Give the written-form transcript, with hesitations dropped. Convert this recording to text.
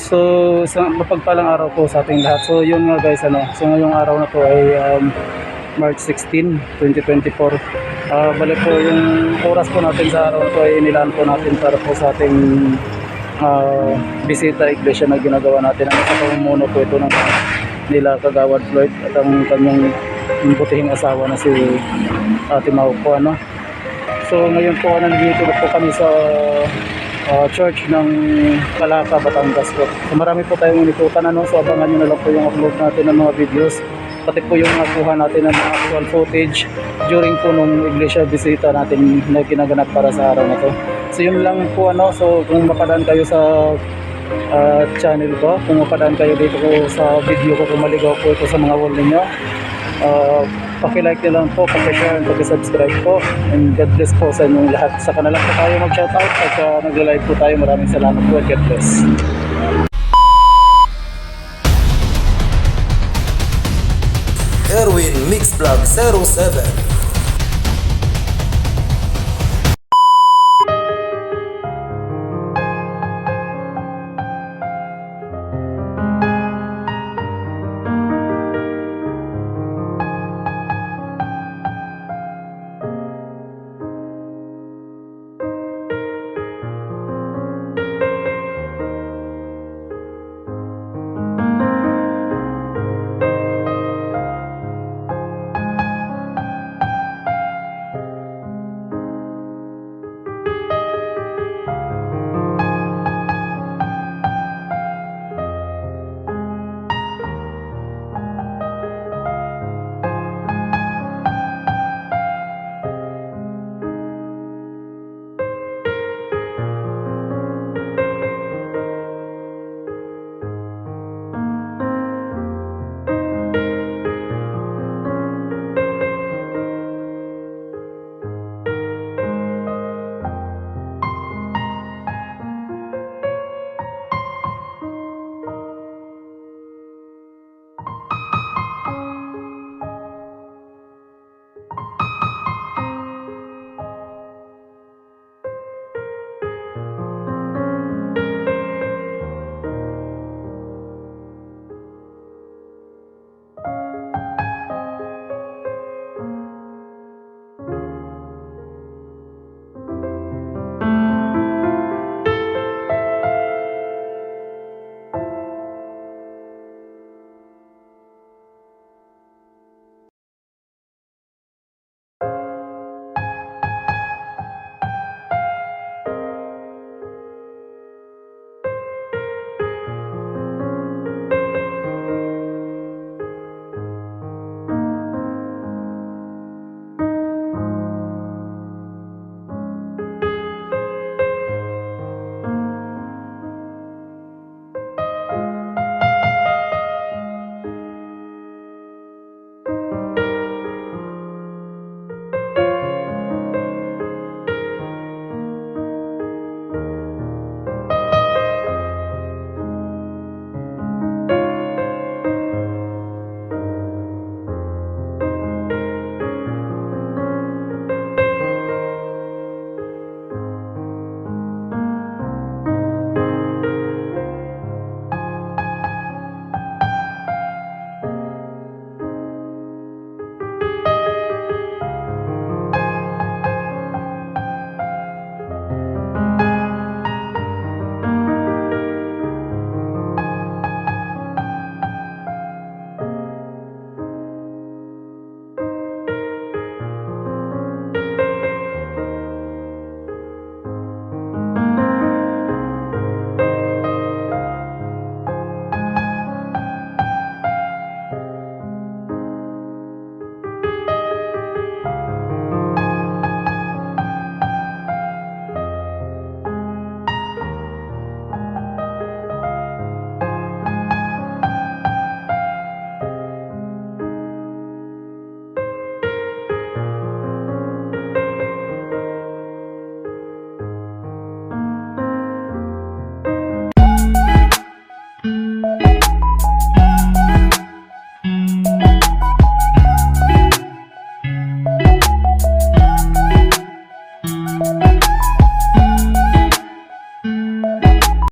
So, isang mapagpalang araw po sa ating lahat. So, yun nga guys, so ngayong araw na to ay March 16, 2024. Balik po yung oras po natin sa araw na to ay inilaan po natin para po sa ating bisita iglesia na ginagawa natin. Ang sa pamumuno po ito ng nila Kagawad Floyd at ang kanyang butihing asawa na si Ate Mau po, So, ngayon po nandito na po kami sa church ng Calaca, Batangas po. So, marami po tayong inikutan, so abangan nyo na lang po yung upload natin ng mga videos, pati po yung nakuha natin ng mga actual footage during po nung iglesia bisita natin na ginaganap para sa araw na to. So yun lang po, so kung mapadaan kayo sa channel ko, kung mapadaan kayo dito ko sa video ko, kung maligaw po ito sa mga wall ninyo, paki-like nyo lang po, paki-share, paki-subscribe po, and God bless po sa inyong lahat. Saka na lang po tayo mag-shoutout at nag-live po tayo. Maraming salamat po, God bless. Erwin Mix Vlog 07